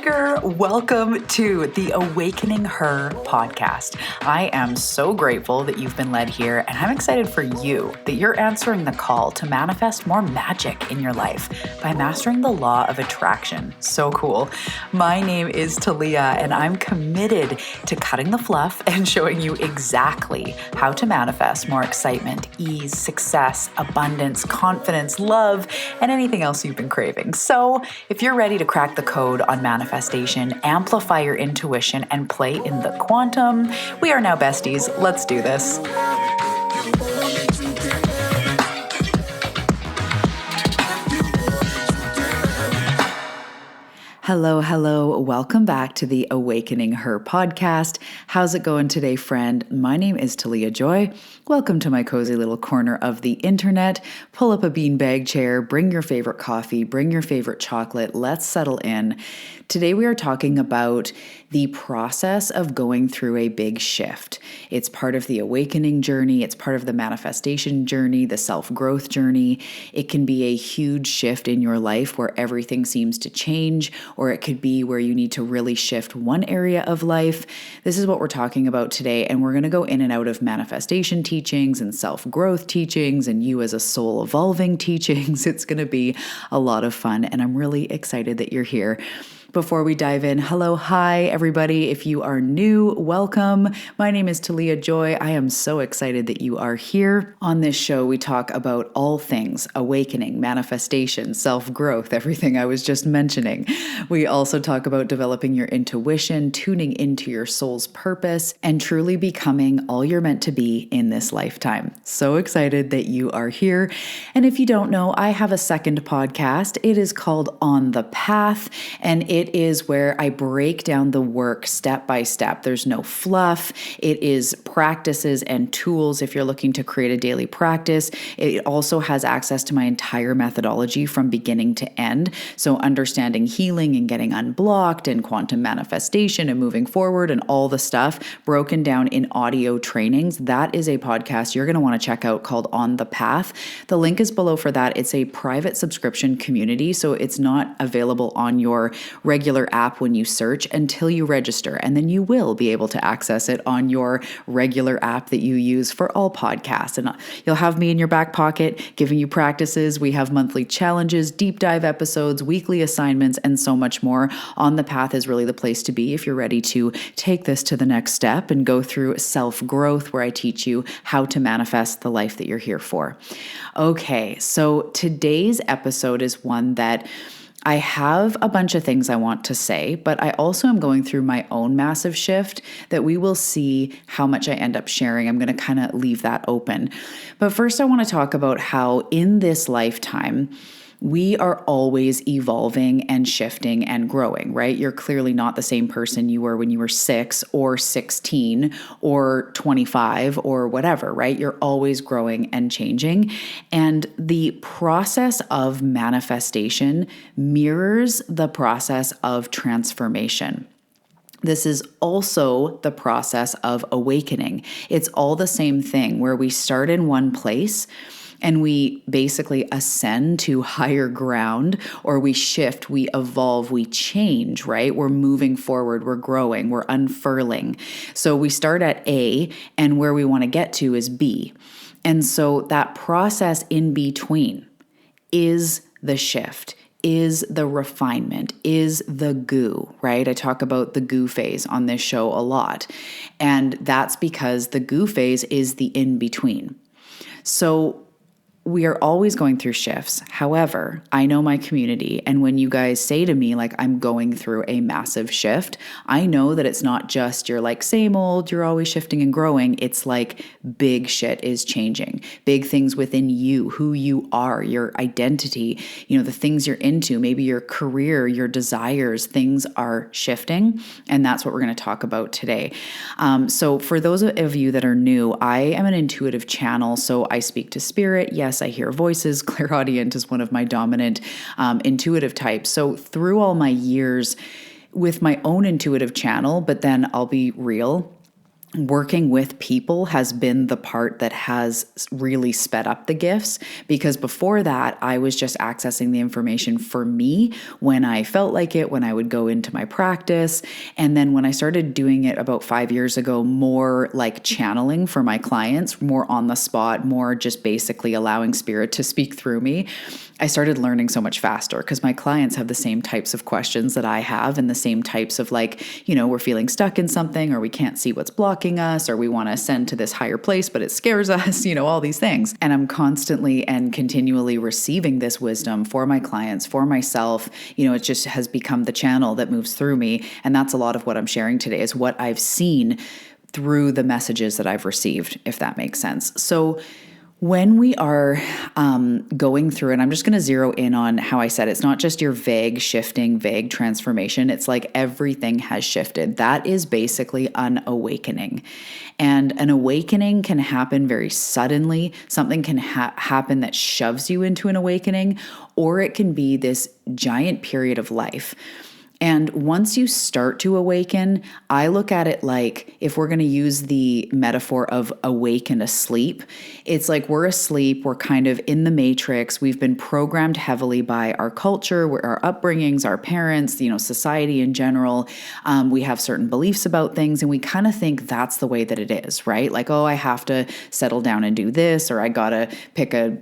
Seeker, welcome to the Awakening Her podcast. I am so grateful that you've been led here, and I'm excited for you that you're answering the call to manifest more magic in your life by mastering the law of attraction. So cool. My name is Talia, and I'm committed to cutting the fluff and showing you exactly how to manifest more excitement, ease, success, abundance, confidence, love, and anything else you've been craving. So if you're ready to crack the code on manifestation, amplify your intuition, and play in the quantum, we are now besties. Let's do this. Hello. Welcome back to the Awakening Her podcast. How's it going today, friend? My name is Talia Joy. Welcome to my cozy little corner of the internet. Pull up a beanbag chair, bring your favorite coffee, bring your favorite chocolate. Let's settle in. Today we are talking about the process of going through a big shift. It's part of the awakening journey. It's part of the manifestation journey, the self-growth journey. It can be a huge shift in your life where everything seems to change, or it could be where you need to really shift one area of life. This is what we're talking about today, and we're going to go in and out of manifestation teachings and self-growth teachings and you as a soul evolving teachings. It's going to be a lot of fun, and I'm really excited that you're here. Before we dive in, hi, everybody. If you are new, welcome. My name is Talia Joy. I am so excited that you are here. On this show, we talk about all things awakening, manifestation, self-growth, everything I was just mentioning. We also talk about developing your intuition, tuning into your soul's purpose, and truly becoming all you're meant to be in this lifetime. So excited that you are here. And if you don't know, I have a second podcast. It is called On the Path, and it is where I break down the work step by step. There's no fluff. It is practices and tools if you're looking to create a daily practice. It also has access to my entire methodology from beginning to end. So understanding healing and getting unblocked and quantum manifestation and moving forward and all the stuff broken down in audio trainings. That is a podcast you're going to want to check out called On the Path. The link is below for that. It's a private subscription community, so it's not available on your regular app when you search until you register, and then you will be able to access it on your regular app that you use for all podcasts. And you'll have me in your back pocket giving you practices. We have monthly challenges, deep dive episodes, weekly assignments, and so much more. On the Path is really the place to be if you're ready to take this to the next step and go through self-growth, where I teach you how to manifest the life that you're here for. Okay, so today's episode is one that I have a bunch of things I want to say, but I also am going through my own massive shift that we will see how much I end up sharing. I'm going to kind of leave that open. But first, I want to talk about how in this lifetime, we are always evolving and shifting and growing, right? You're clearly not the same person you were when you were 6 or 16 or 25 or whatever, right? You're always growing and changing. And the process of manifestation mirrors the process of transformation. This is also the process of awakening. It's all the same thing where we start in one place and we basically ascend to higher ground, or we shift, we evolve, we change, right? We're moving forward, we're growing, we're unfurling. So we start at A, and where we want to get to is B. And so that process in between is the shift, is the refinement, is the goo, right? I talk about the goo phase on this show a lot. And that's because the goo phase is the in-between. So we are always going through shifts. However, I know my community, and when you guys say to me, like, I'm going through a massive shift, I know that it's not just you're like, same old, you're always shifting and growing. It's like big shit is changing. Big things within you, who you are, your identity, the things you're into, maybe your career, your desires, things are shifting. And that's what we're going to talk about today. So for those of you that are new, I am an intuitive channel. So I speak to spirit. Yes, I hear voices. Clairaudient is one of my dominant intuitive types. So through all my years with my own intuitive channel, but then I'll be real, working with people has been the part that has really sped up the gifts, because before that, I was just accessing the information for me when I felt like it, when I would go into my practice. And then when I started doing it about 5 years ago, more like channeling for my clients, more on the spot, more just basically allowing spirit to speak through me, I started learning so much faster, because my clients have the same types of questions that I have, and the same types of we're feeling stuck in something, or we can't see what's blocking us, or we want to ascend to this higher place, but it scares us, all these things. And I'm constantly and continually receiving this wisdom for my clients, for myself. It just has become the channel that moves through me. And that's a lot of what I'm sharing today, is what I've seen through the messages that I've received, if that makes sense. So when we are going through, and I'm just going to zero in on how I said it's not just your vague shifting, vague transformation. It's like everything has shifted. That is basically an awakening. And an awakening can happen very suddenly. Something can happen that shoves you into an awakening, or it can be this giant period of life. And once you start to awaken, I look at it like, if we're going to use the metaphor of awake and asleep, it's like we're asleep, we're kind of in the matrix, we've been programmed heavily by our culture, our upbringings, our parents, society in general. We have certain beliefs about things, and we kind of think that's the way that it is, right? Like, oh, I have to settle down and do this, or I got to pick a,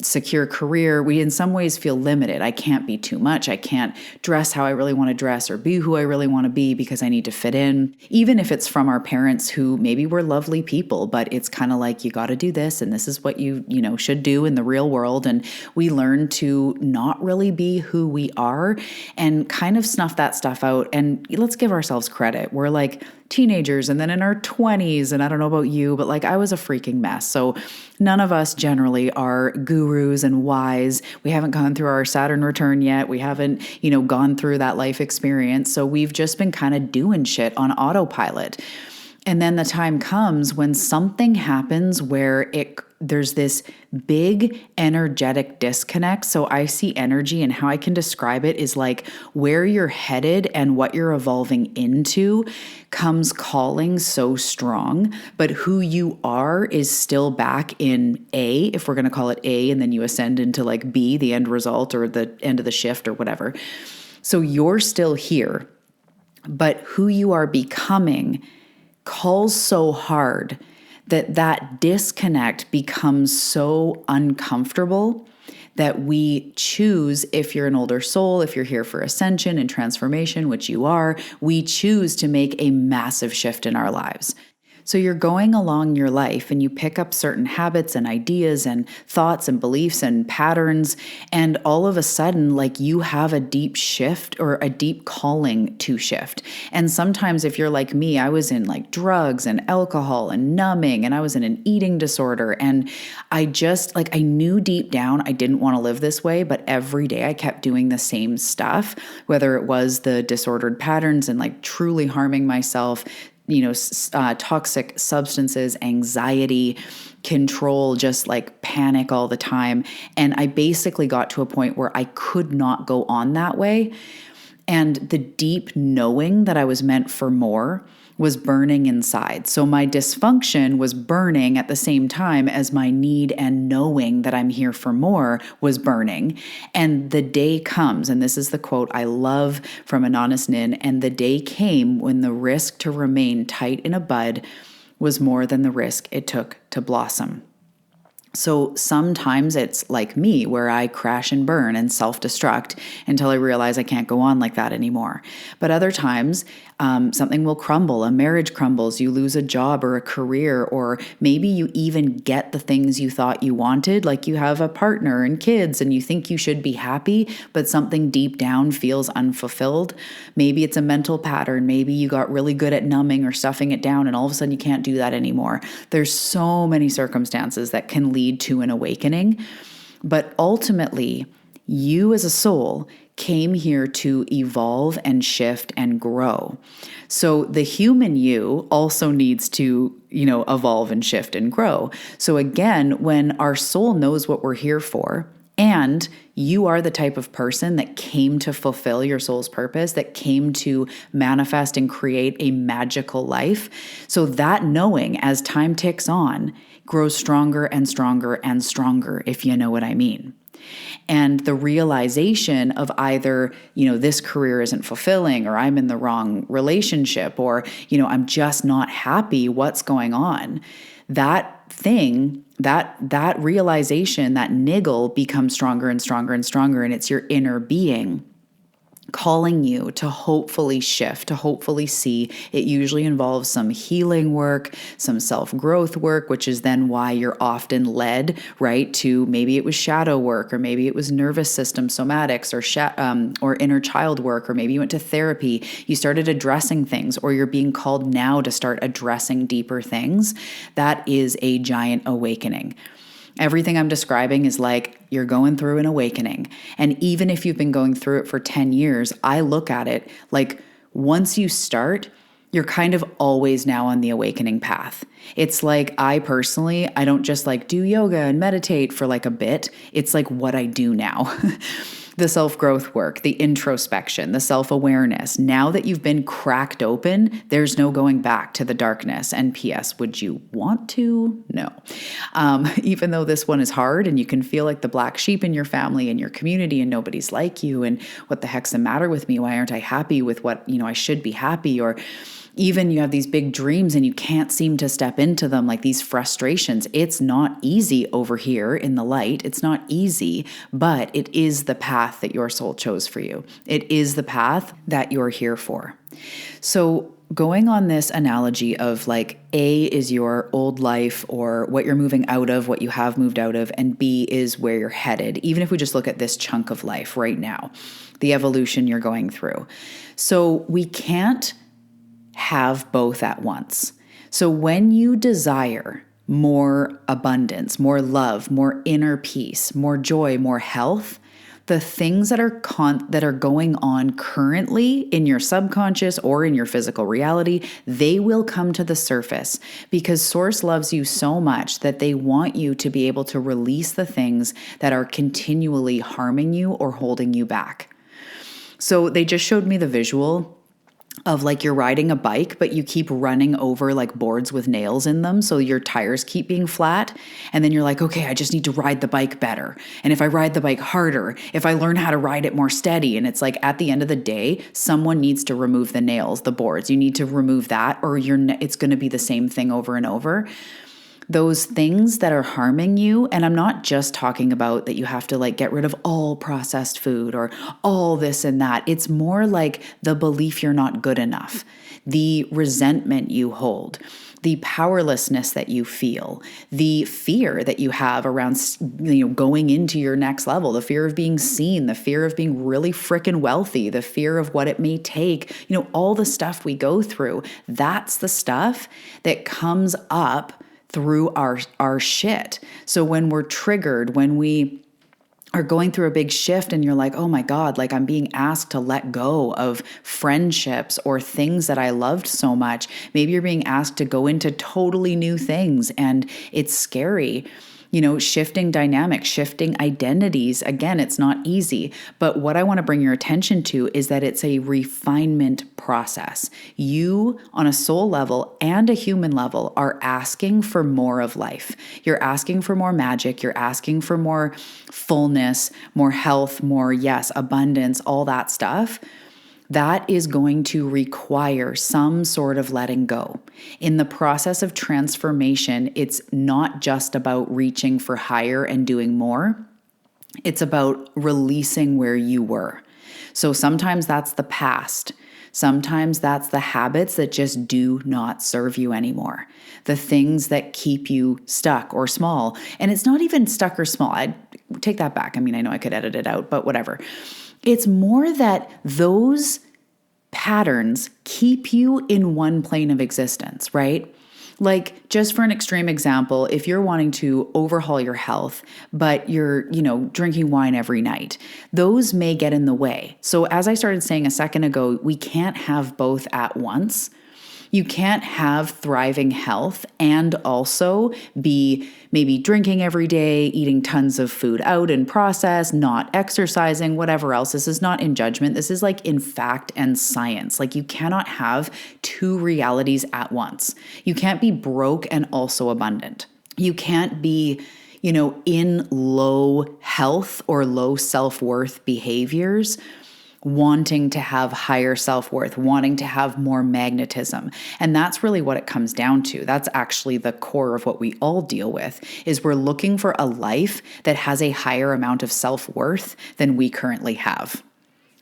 secure career. We in some ways feel limited. I can't be too much. I can't dress how I really want to dress or be who I really want to be because I need to fit in. Even if it's from our parents who maybe were lovely people, but it's kind of like, you got to do this, and this is what you should do in the real world. And we learn to not really be who we are and kind of snuff that stuff out. And let's give ourselves credit. We're like teenagers and then in our 20s, and I don't know about you, but I was a freaking mess. So none of us generally are gurus and wise. We haven't gone through our Saturn return yet. We haven't, gone through that life experience. So we've just been kind of doing shit on autopilot. And then the time comes when something happens where there's this big energetic disconnect. So I see energy, and how I can describe it is like where you're headed and what you're evolving into comes calling so strong, but who you are is still back in A, if we're going to call it A, and then you ascend into B, the end result, or the end of the shift or whatever. So you're still here, but who you are becoming calls so hard that disconnect becomes so uncomfortable that we choose, if you're an older soul, if you're here for ascension and transformation, which you are, we choose to make a massive shift in our lives. So you're going along your life and you pick up certain habits and ideas and thoughts and beliefs and patterns, and all of a sudden, you have a deep shift or a deep calling to shift. And sometimes if you're like me, I was in drugs and alcohol and numbing, and I was in an eating disorder, and I just I knew deep down I didn't want to live this way, but every day I kept doing the same stuff, whether it was the disordered patterns and truly harming myself, toxic substances, anxiety, control, just panic all the time. And I basically got to a point where I could not go on that way. And the deep knowing that I was meant for more was burning inside. So my dysfunction was burning at the same time as my need and knowing that I'm here for more was burning. And the day comes, and this is the quote I love from Anonymous Nin, and the day came when the risk to remain tight in a bud was more than the risk it took to blossom. So sometimes it's like me, where I crash and burn and self-destruct until I realize I can't go on like that anymore. But other times, something will crumble. A marriage crumbles. You lose a job or a career, or maybe you even get the things you thought you wanted. Like you have a partner and kids and you think you should be happy, but something deep down feels unfulfilled. Maybe it's a mental pattern. Maybe you got really good at numbing or stuffing it down and all of a sudden you can't do that anymore. There's so many circumstances that can lead to an awakening. But ultimately, you as a soul came here to evolve and shift and grow. So the human you also needs to, evolve and shift and grow. So again, when our soul knows what we're here for, And you are the type of person that came to fulfill your soul's purpose, that came to manifest and create a magical life. So that knowing as time ticks on grows stronger and stronger and stronger, if you know what I mean. And the realization of either, this career isn't fulfilling, or I'm in the wrong relationship, or, I'm just not happy, what's going on? That thing, that realization, that niggle becomes stronger and stronger and stronger. And it's your inner being calling you to hopefully shift, to hopefully see. It usually involves some healing work, some self-growth work, which is then why you're often led, right, to maybe it was shadow work, or maybe it was nervous system somatics, or inner child work, or maybe you went to therapy, you started addressing things, or you're being called now to start addressing deeper things. That is a giant awakening. Everything I'm describing is like you're going through an awakening. And even if you've been going through it for 10 years, I look at it like once you start, you're kind of always now on the awakening path. It's like I don't just like do yoga and meditate for like a bit. It's like what I do now. The self-growth work, the introspection, the self-awareness. Now that you've been cracked open, there's no going back to the darkness. And P.S., would you want to? No. Even though this one is hard and you can feel like the black sheep in your family and your community and nobody's like you and what the heck's the matter with me? Why aren't I happy with what, I should be happy? Or even you have these big dreams and you can't seem to step into them, like these frustrations. It's not easy over here in the light. It's not easy, but it is the path that your soul chose for you. It is the path that you're here for. So going on this analogy of like A is your old life or what you're moving out of, what you have moved out of, and B is where you're headed. Even if we just look at this chunk of life right now, the evolution you're going through. So we can't have both at once. So when you desire more abundance, more love, more inner peace, more joy, more health, the things that are going on currently in your subconscious or in your physical reality, they will come to the surface because Source loves you so much that they want you to be able to release the things that are continually harming you or holding you back. So they just showed me the visual of like you're riding a bike, but you keep running over like boards with nails in them. So your tires keep being flat. And then you're like, okay, I just need to ride the bike better. And if I ride the bike harder, if I learn how to ride it more steady. And it's like at the end of the day, someone needs to remove the nails, the boards. You need to remove that or it's going to be the same thing over and over. Those things that are harming you, and I'm not just talking about that you have to like get rid of all processed food or all this and that. It's more like the belief you're not good enough, the resentment you hold, the powerlessness that you feel, the fear that you have around, going into your next level, the fear of being seen, the fear of being really freaking wealthy, the fear of what it may take, all the stuff we go through. That's the stuff that comes up through our shit. So when we're triggered, when we are going through a big shift and you're like, oh my God, like I'm being asked to let go of friendships or things that I loved so much. Maybe you're being asked to go into totally new things and it's scary. Shifting dynamics, shifting identities. Again, it's not easy. But what I want to bring your attention to is that it's a refinement process. You, on a soul level and a human level, are asking for more of life. You're asking for more magic. You're asking for more fullness, more health, more, abundance, all that stuff. That is going to require some sort of letting go. In the process of transformation, it's not just about reaching for higher and doing more. It's about releasing where you were. So sometimes that's the past. Sometimes that's the habits that just do not serve you anymore. The things that keep you stuck or small. And it's not even stuck or small. I'd take that back. I know I could edit it out, but whatever. It's more that those patterns keep you in one plane of existence, right? Like just for an extreme example, if you're wanting to overhaul your health, but you're, drinking wine every night, those may get in the way. So as I started saying a second ago, we can't have both at once. You can't have thriving health and also be maybe drinking every day, eating tons of food out and processed, not exercising, whatever else. This is not in judgment. This is like in fact and science. Like you cannot have two realities at once. You can't be broke and also abundant. You can't be, in low health or low self-worth behaviors, wanting to have higher self-worth, wanting to have more magnetism. And that's really what it comes down to. That's actually the core of what we all deal with, is we're looking for a life that has a higher amount of self-worth than we currently have.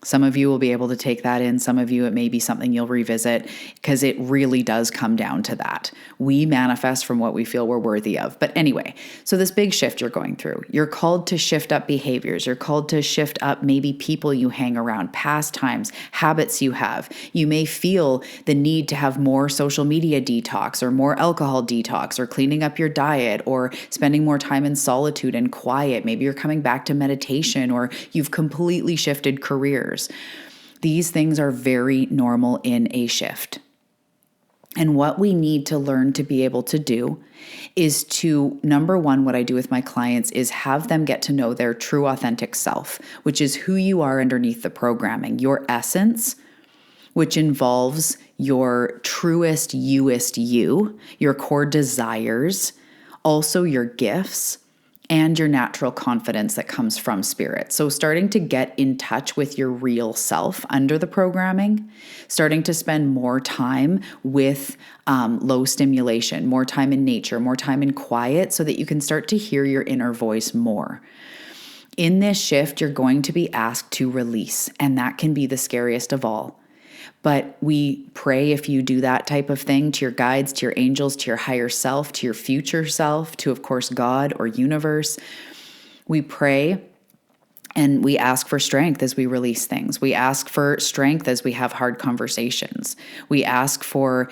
Some of you will be able to take that in. Some of you, it may be something you'll revisit, because it really does come down to that. We manifest from what we feel we're worthy of. But anyway, so this big shift you're going through, you're called to shift up behaviors. You're called to shift up maybe people you hang around, pastimes, habits you have. You may feel the need to have more social media detox or more alcohol detox or cleaning up your diet or spending more time in solitude and quiet. Maybe you're coming back to meditation, or you've completely shifted careers. These things are very normal in a shift. And what we need to learn to be able to do is to, number one, what I do with my clients is have them get to know their true authentic self, which is who you are underneath the programming, your essence, which involves your truest, youest you, your core desires, also your gifts, and your natural confidence that comes from spirit. So starting to get in touch with your real self under the programming, starting to spend more time with low stimulation, more time in nature, more time in quiet, so that you can start to hear your inner voice more. In this shift, you're going to be asked to release, and that can be the scariest of all. But we pray, if you do that type of thing, to your guides, to your angels, to your higher self, to your future self, to, of course, God or universe. We pray and we ask for strength as we release things. We ask for strength as we have hard conversations. We ask for,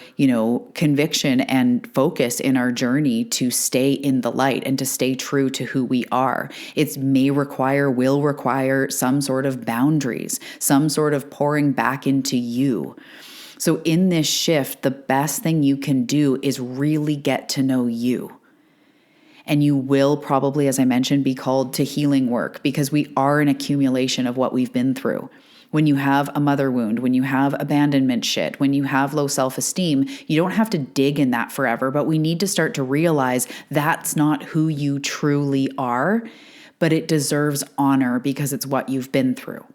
conviction and focus in our journey to stay in the light and to stay true to who we are. It will require some sort of boundaries, some sort of pouring back into you. So in this shift, the best thing you can do is really get to know you. And you will probably, as I mentioned, be called to healing work, because we are an accumulation of what we've been through. When you have a mother wound, when you have abandonment shit, when you have low self-esteem, you don't have to dig in that forever, but we need to start to realize that's not who you truly are, but it deserves honor because it's what you've been through.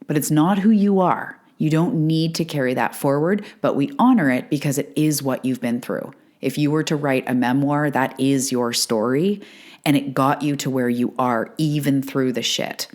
But it's not who you are. You don't need to carry that forward, but we honor it because it is what you've been through. If you were to write a memoir, that is your story, and it got you to where you are, even through the shit.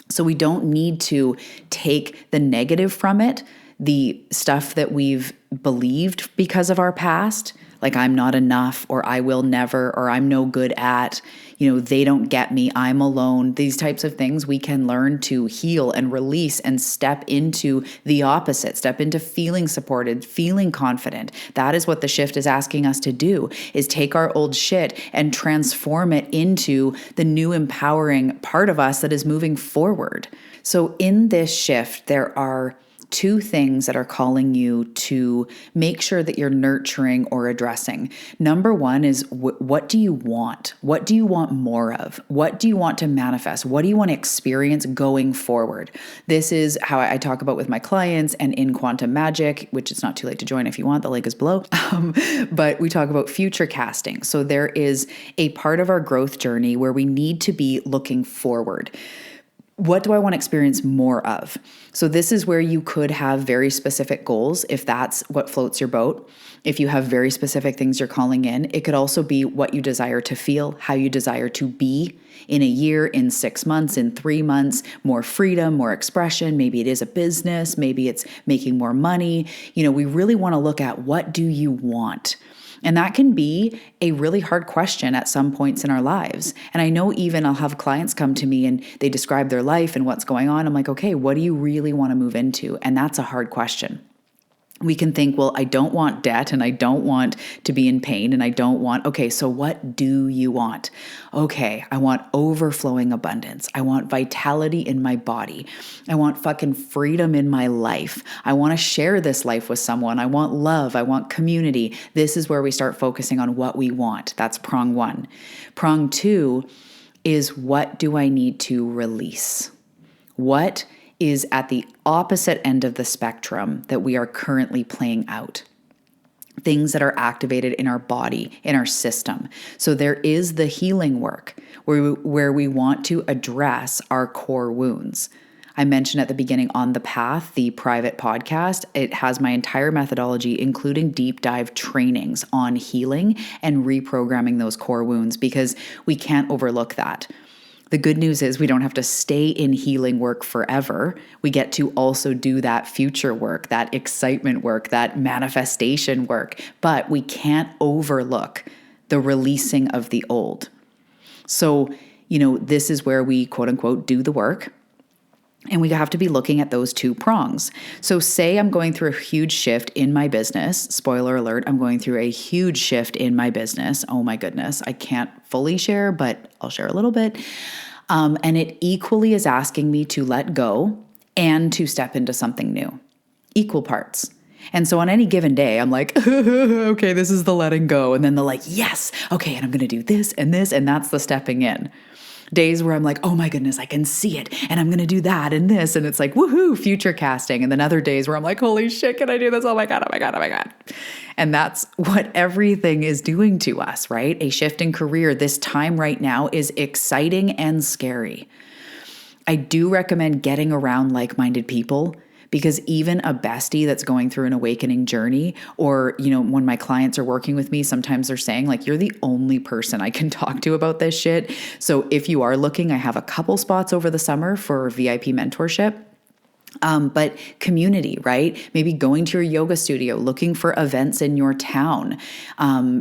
So we don't need to take the negative from it, the stuff that we've believed because of our past, like I'm not enough, or I will never, or I'm no good at, they don't get me, I'm alone. These types of things we can learn to heal and release and step into the opposite, step into feeling supported, feeling confident. That is what the shift is asking us to do, is take our old shit and transform it into the new empowering part of us that is moving forward. So in this shift, there are two things that are calling you to make sure that you're nurturing or addressing. Number one is what do you want? What do you want more of? What do you want to manifest? What do you want to experience going forward? This is how I talk about with my clients and in Quantum Magic, which it's not too late to join if you want. The link is below. But we talk about future casting. So there is a part of our growth journey where we need to be looking forward. What do I want to experience more of? So this is where you could have very specific goals, if that's what floats your boat. If you have very specific things you're calling in, it could also be what you desire to feel, how you desire to be in a year, in 6 months, in 3 months, more freedom, more expression. Maybe it is a business. Maybe it's making more money. We really want to look at, what do you want? And that can be a really hard question at some points in our lives. And I know even I'll have clients come to me and they describe their life and what's going on. I'm like, okay, what do you really want to move into? And that's a hard question. We can think, well, I don't want debt and I don't want to be in pain and I don't want, okay, so what do you want? Okay, I want overflowing abundance. I want vitality in my body. I want fucking freedom in my life. I want to share this life with someone. I want love. I want community. This is where we start focusing on what we want. That's prong one. Prong two is, what do I need to release? What is at the opposite end of the spectrum that we are currently playing out? Things that are activated in our body, in our system. So there is the healing work where we want to address our core wounds. I mentioned at the beginning, On the Path, the private podcast, it has my entire methodology, including deep dive trainings on healing and reprogramming those core wounds, because we can't overlook that. The good news is we don't have to stay in healing work forever. We get to also do that future work, that excitement work, that manifestation work, but we can't overlook the releasing of the old. So, this is where we quote unquote do the work. And we have to be looking at those two prongs. So say I'm going through a huge shift in my business. Spoiler alert, I'm going through a huge shift in my business. Oh my goodness. I can't fully share, but I'll share a little bit. And it equally is asking me to let go and to step into something new. Equal parts. And so on any given day, I'm like, okay, this is the letting go. And then they're like, yes, okay, and I'm going to do this, and that's the stepping in. Days where I'm like, oh my goodness, I can see it, and I'm going to do that and this. And it's like, woohoo, future casting. And then other days where I'm like, holy shit, can I do this? Oh my God, oh my God, oh my God. And that's what everything is doing to us, right? A shift in career, this time right now is exciting and scary. I do recommend getting around like-minded people, because even a bestie that's going through an awakening journey, or, when my clients are working with me, sometimes they're saying like, you're the only person I can talk to about this shit. So if you are looking, I have a couple spots over the summer for VIP mentorship. But community, right? Maybe going to your yoga studio, looking for events in your town,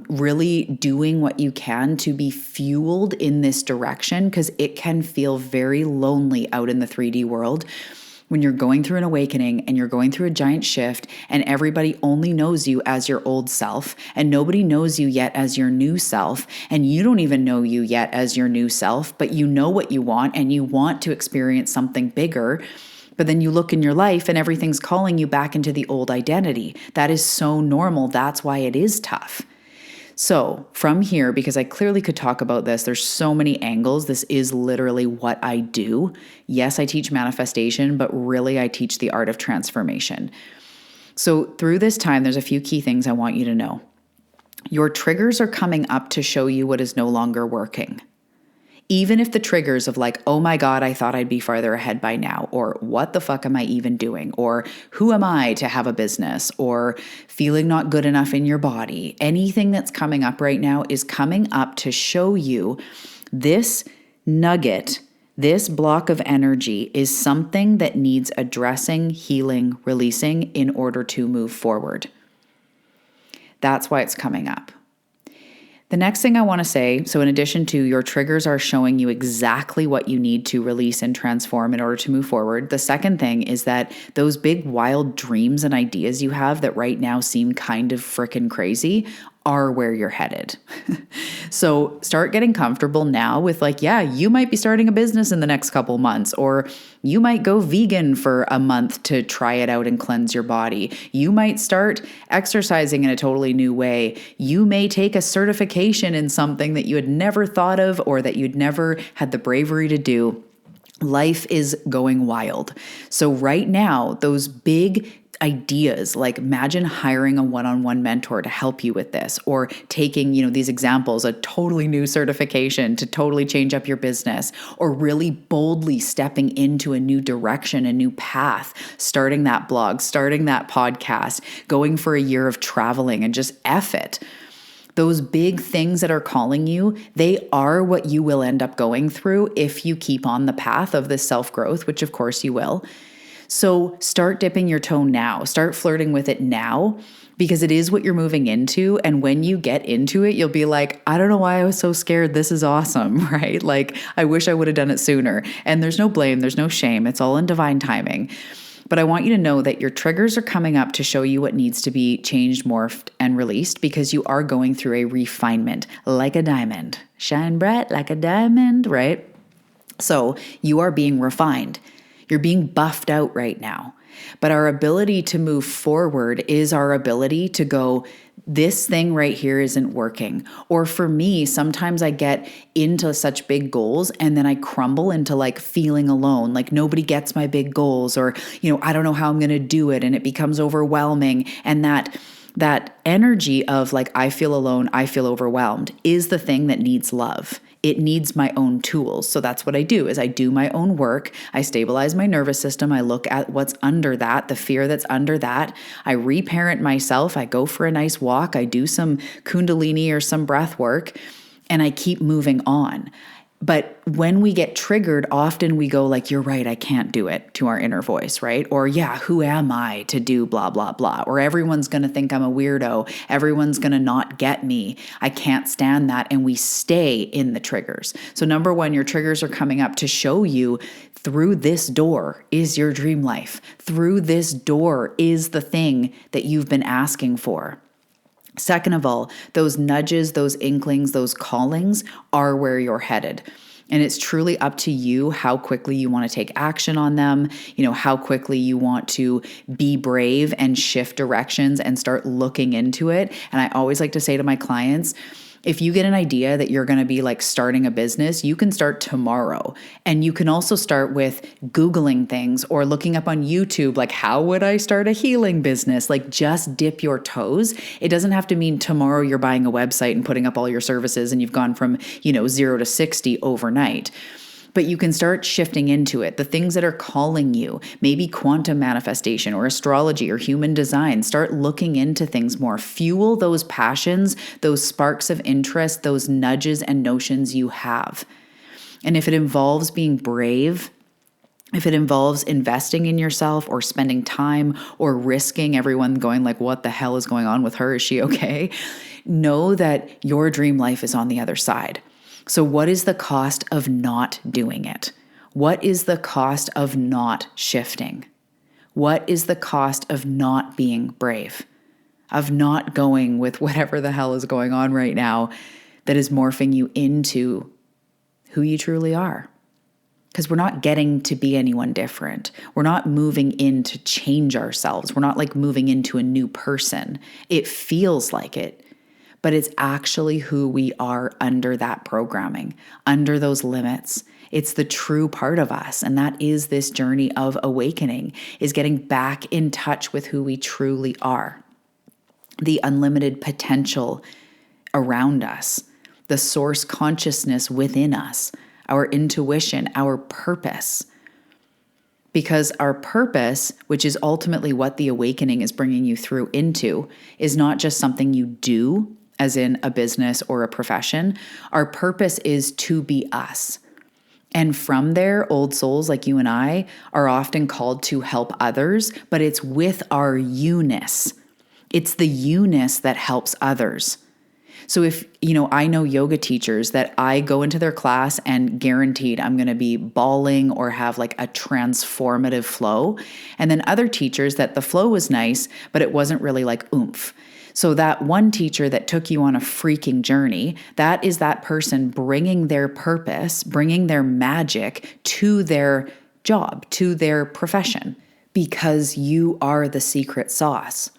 really doing what you can to be fueled in this direction, because it can feel very lonely out in the 3D world when you're going through an awakening and you're going through a giant shift and everybody only knows you as your old self and nobody knows you yet as your new self, and you don't even know you yet as your new self, but you know what you want and you want to experience something bigger. But then you look in your life and everything's calling you back into the old identity. That is so normal. That's why it is tough. So from here, because I clearly could talk about this, there's so many angles. This is literally what I do. Yes, I teach manifestation, but really I teach the art of transformation. So through this time, there's a few key things I want you to know. Your triggers are coming up to show you what is no longer working. Even if the triggers of like, oh my God, I thought I'd be farther ahead by now, or what the fuck am I even doing, or who am I to have a business, or feeling not good enough in your body, anything that's coming up right now is coming up to show you this nugget, this block of energy is something that needs addressing, healing, releasing in order to move forward. That's why it's coming up. The next thing I want to say, so in addition to your triggers are showing you exactly what you need to release and transform in order to move forward, the second thing is that those big wild dreams and ideas you have that right now seem kind of freaking crazy are where you're headed. So start getting comfortable now with like, yeah, you might be starting a business in the next couple months, or you might go vegan for a month to try it out and cleanse your body. You might start exercising in a totally new way. You may take a certification in something that you had never thought of or that you'd never had the bravery to do. Life is going wild. So right now, those big ideas, like imagine hiring a one-on-one mentor to help you with this, or taking, these examples, a totally new certification to totally change up your business, or really boldly stepping into a new direction, a new path, starting that blog, starting that podcast, going for a year of traveling and just F it. Those big things that are calling you, they are what you will end up going through if you keep on the path of this self-growth, which of course you will. So start dipping your toe now, start flirting with it now, because it is what you're moving into. And when you get into it, you'll be like, I don't know why I was so scared. This is awesome, right? Like, I wish I would have done it sooner. And there's no blame, there's no shame. It's all in divine timing. But I want you to know that your triggers are coming up to show you what needs to be changed, morphed, and released because you are going through a refinement like a diamond. Shine bright like a diamond, right? So you are being refined. You're being buffed out right now. But our ability to move forward is our ability to go, this thing right here isn't working. Or for me, sometimes I get into such big goals and then I crumble into like feeling alone, like nobody gets my big goals, or, I don't know how I'm going to do it. And it becomes overwhelming. And that energy of like, I feel alone, I feel overwhelmed is the thing that needs love. It needs my own tools. So that's what I do is I do my own work. I stabilize my nervous system. I look at what's under that, the fear that's under that. I reparent myself. I go for a nice walk. I do some Kundalini or some breath work, and I keep moving on. But when we get triggered, often we go like, you're right, I can't do it, to our inner voice, right? Or yeah, who am I to do blah, blah, blah? Or everyone's going to think I'm a weirdo. Everyone's going to not get me. I can't stand that. And we stay in the triggers. So number one, your triggers are coming up to show you through this door is your dream life. Through this door is the thing that you've been asking for. Second of all, those nudges, those inklings, those callings are where you're headed. And it's truly up to you how quickly you want to take action on them, how quickly you want to be brave and shift directions and start looking into it. And I always like to say to my clients, if you get an idea that you're going to be like starting a business, you can start tomorrow. And you can also start with Googling things or looking up on YouTube, like how would I start a healing business? Like just dip your toes. It doesn't have to mean tomorrow you're buying a website and putting up all your services and you've gone from, 0 to 60 overnight. But you can start shifting into it. The things that are calling you, maybe quantum manifestation or astrology or human design, start looking into things more. Fuel those passions, those sparks of interest, those nudges and notions you have. And if it involves being brave, if it involves investing in yourself or spending time or risking everyone going like, what the hell is going on with her? Is she okay? Know that your dream life is on the other side. So what is the cost of not doing it? What is the cost of not shifting? What is the cost of not being brave? Of not going with whatever the hell is going on right now that is morphing you into who you truly are? Because we're not getting to be anyone different. We're not moving in to change ourselves. We're not like moving into a new person. It feels like it. But it's actually who we are under that programming, under those limits. It's the true part of us. And that is this journey of awakening, is getting back in touch with who we truly are. The unlimited potential around us, the source consciousness within us, our intuition, our purpose. Because our purpose, which is ultimately what the awakening is bringing you through into, is not just something you do, as in a business or a profession. Our purpose is to be us. And from there, old souls like you and I are often called to help others, but it's with our you-ness. It's the you-ness that helps others. So if, I know yoga teachers that I go into their class and guaranteed I'm going to be bawling or have like a transformative flow. And then other teachers that the flow was nice, but it wasn't really like oomph. So that one teacher that took you on a freaking journey, that is that person bringing their purpose, bringing their magic to their job, to their profession, because you are the secret sauce.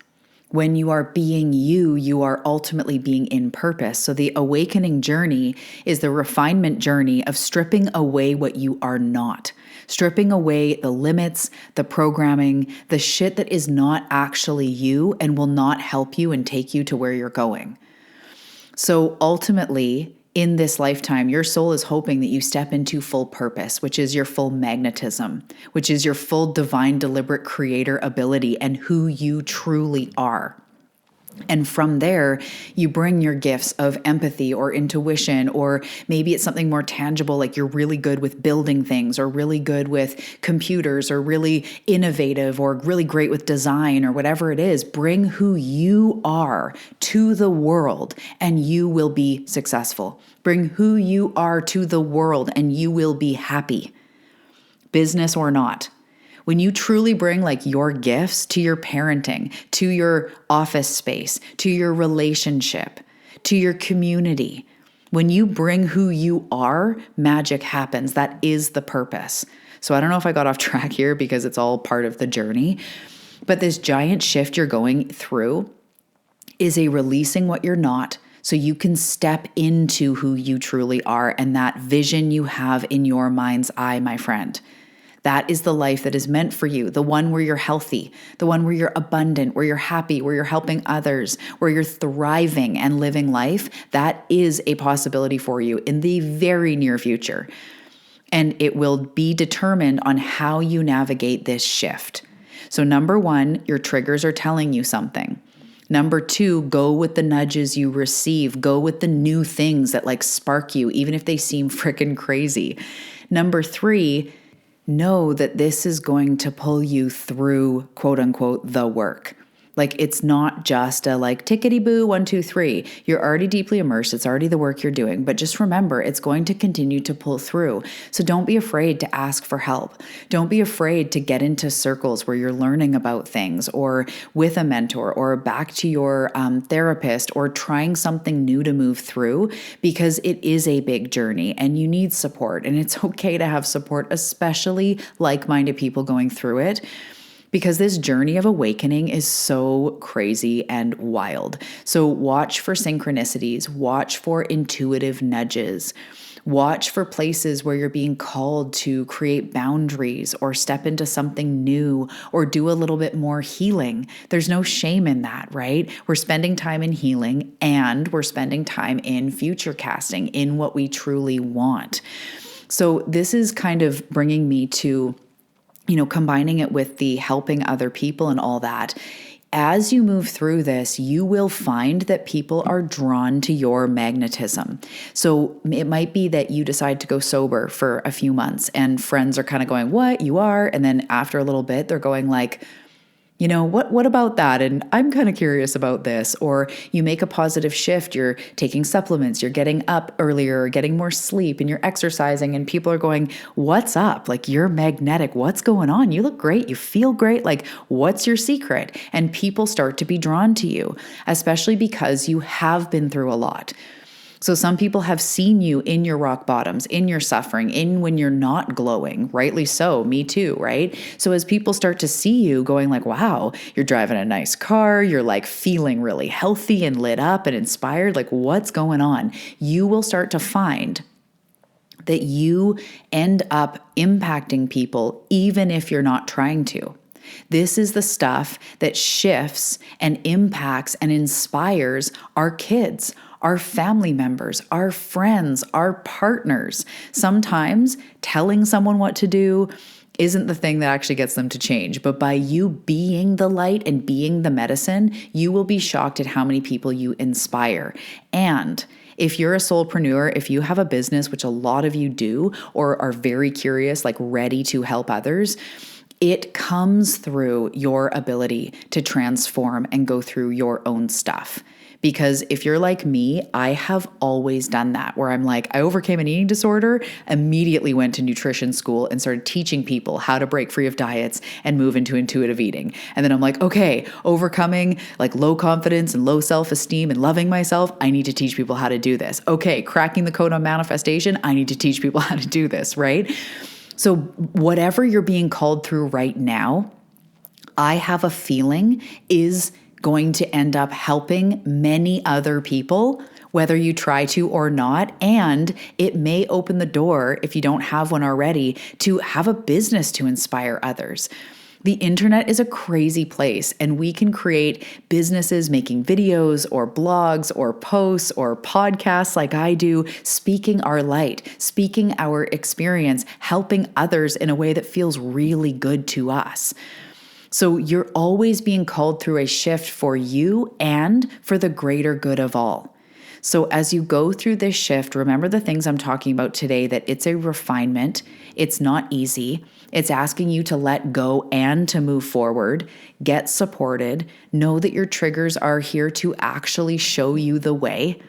When you are being you, you are ultimately being in purpose. So the awakening journey is the refinement journey of stripping away what you are not. Stripping away the limits, the programming, the shit that is not actually you and will not help you and take you to where you're going. So ultimately, in this lifetime, your soul is hoping that you step into full purpose, which is your full magnetism, which is your full divine, deliberate creator ability and who you truly are. And from there, you bring your gifts of empathy or intuition, or maybe it's something more tangible, like you're really good with building things or really good with computers or really innovative or really great with design or whatever it is. Bring who you are to the world and you will be successful. Bring who you are to the world and you will be happy, business or not. When you truly bring like your gifts to your parenting, to your office space, to your relationship, to your community, when you bring who you are, magic happens. That is the purpose. So I don't know if I got off track here because it's all part of the journey, but this giant shift you're going through is a releasing what you're not so you can step into who you truly are and that vision you have in your mind's eye, my friend. That is the life that is meant for you, the one where you're healthy, the one where you're abundant, where you're happy, where you're helping others, where you're thriving and living life. That is a possibility for you in the very near future. And it will be determined on how you navigate this shift. So number one, your triggers are telling you something. Number two, go with the nudges you receive. Go with the new things that like spark you, even if they seem freaking crazy. Number three, know that this is going to pull you through, quote unquote, the work. Like it's not just a like tickety boo, 1, 2, 3. You're already deeply immersed. It's already the work you're doing. But just remember, it's going to continue to pull through. So don't be afraid to ask for help. Don't be afraid to get into circles where you're learning about things or with a mentor or back to your therapist or trying something new to move through, because it is a big journey and you need support. And it's okay to have support, especially like-minded people going through it. Because this journey of awakening is so crazy and wild. So watch for synchronicities, watch for intuitive nudges, watch for places where you're being called to create boundaries or step into something new or do a little bit more healing. There's no shame in that, right? We're spending time in healing and we're spending time in future casting, in what we truly want. So this is kind of bringing me to combining it with the helping other people and all that. As you move through this, you will find that people are drawn to your magnetism. So it might be that you decide to go sober for a few months and friends are kind of going, what, you are? And then after a little bit, they're going like, what about that? And I'm kind of curious about this. Or you make a positive shift. You're taking supplements. You're getting up earlier, getting more sleep, and you're exercising. And people are going, what's up? Like, you're magnetic. What's going on? You look great. You feel great. Like, what's your secret? And people start to be drawn to you, especially because you have been through a lot. So some people have seen you in your rock bottoms, in your suffering, in when you're not glowing, rightly so, me too, right? So as people start to see you going like, wow, you're driving a nice car, you're like feeling really healthy and lit up and inspired, like what's going on? You will start to find that you end up impacting people even if you're not trying to. This is the stuff that shifts and impacts and inspires our kids, our family members, our friends, our partners. Sometimes telling someone what to do isn't the thing that actually gets them to change. But by you being the light and being the medicine, you will be shocked at how many people you inspire. And if you're a soulpreneur, if you have a business, which a lot of you do, or are very curious, like ready to help others, it comes through your ability to transform and go through your own stuff. Because if you're like me, I have always done that, where I'm like, I overcame an eating disorder, immediately went to nutrition school and started teaching people how to break free of diets and move into intuitive eating. And then I'm like, okay, overcoming like low confidence and low self-esteem and loving myself, I need to teach people how to do this. Okay, cracking the code on manifestation, I need to teach people how to do this, right? So whatever you're being called through right now, I have a feeling is going to end up helping many other people, whether you try to or not. And it may open the door, if you don't have one already, to have a business to inspire others. The internet is a crazy place, and we can create businesses making videos or blogs or posts or podcasts like I do, speaking our light, speaking our experience, helping others in a way that feels really good to us. So you're always being called through a shift for you and for the greater good of all. So as you go through this shift, remember the things I'm talking about today, that it's a refinement. It's not easy. It's asking you to let go and to move forward. Get supported. Know that your triggers are here to actually show you the way.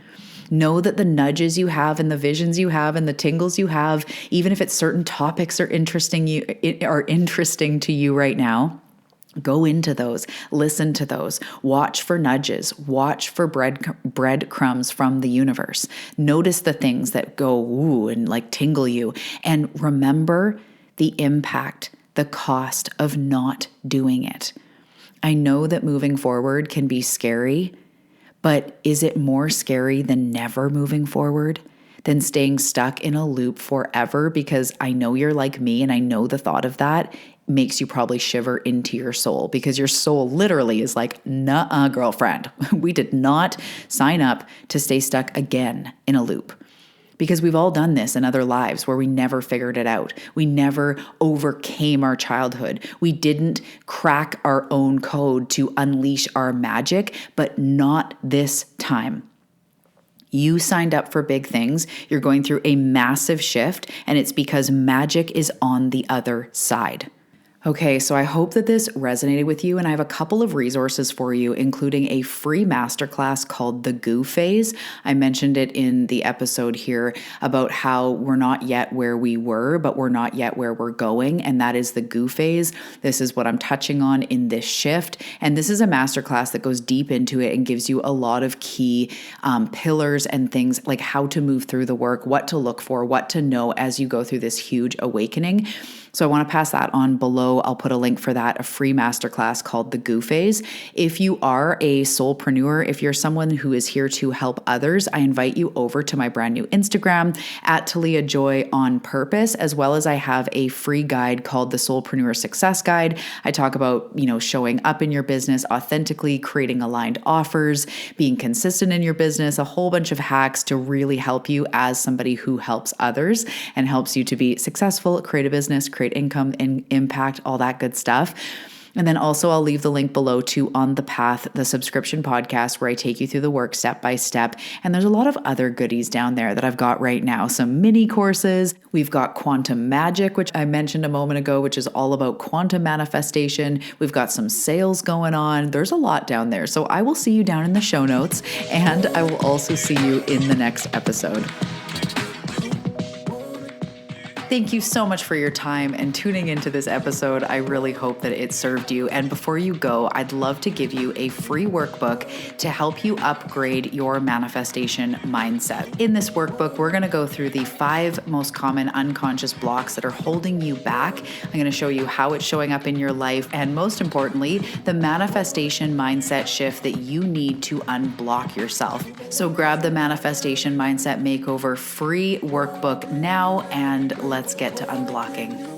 Know that the nudges you have and the visions you have and the tingles you have, even if it's certain topics are interesting to you right now, go into those, listen to those, watch for nudges, watch for breadcrumbs from the universe. Notice the things that go ooh and like tingle you, and remember the impact, the cost of not doing it. I know that moving forward can be scary, but is it more scary than never moving forward? Than staying stuck in a loop forever? Because I know you're like me, and I know the thought of that makes you probably shiver into your soul, because your soul literally is like, nuh-uh, girlfriend. We did not sign up to stay stuck again in a loop. Because we've all done this in other lives where we never figured it out. We never overcame our childhood. We didn't crack our own code to unleash our magic, but not this time. You signed up for big things. You're going through a massive shift, and it's because magic is on the other side. Okay, so I hope that this resonated with you, and I have a couple of resources for you, including a free masterclass called The Goo Phase. I mentioned it in the episode here about how we're not yet where we were, but we're not yet where we're going, and that is the Goo Phase. This is what I'm touching on in this shift, and this is a masterclass that goes deep into it and gives you a lot of key pillars and things like how to move through the work, what to look for, what to know as you go through this huge awakening. So I want to pass that on below. I'll put a link for that, a free masterclass called The Goo Phase. If you are a soulpreneur, if you're someone who is here to help others, I invite you over to my brand new Instagram at Talia Joy on Purpose, as well as I have a free guide called the Soulpreneur Success Guide. I talk about, showing up in your business authentically, creating aligned offers, being consistent in your business, a whole bunch of hacks to really help you as somebody who helps others and helps you to be successful, create a business, create income and impact, all that good stuff. And then also I'll leave the link below to On the Path, the subscription podcast where I take you through the work step by step. And there's a lot of other goodies down there that I've got right now. Some mini courses. We've got Quantum Magic, which I mentioned a moment ago, which is all about quantum manifestation. We've got some sales going on. There's a lot down there. So I will see you down in the show notes, and I will also see you in the next episode. Thank you so much for your time and tuning into this episode. I really hope that it served you. And before you go, I'd love to give you a free workbook to help you upgrade your manifestation mindset. In this workbook, we're going to go through the 5 most common unconscious blocks that are holding you back. I'm going to show you how it's showing up in your life, and most importantly, the manifestation mindset shift that you need to unblock yourself. So grab the Manifestation Mindset Makeover free workbook now, and let's get to unblocking.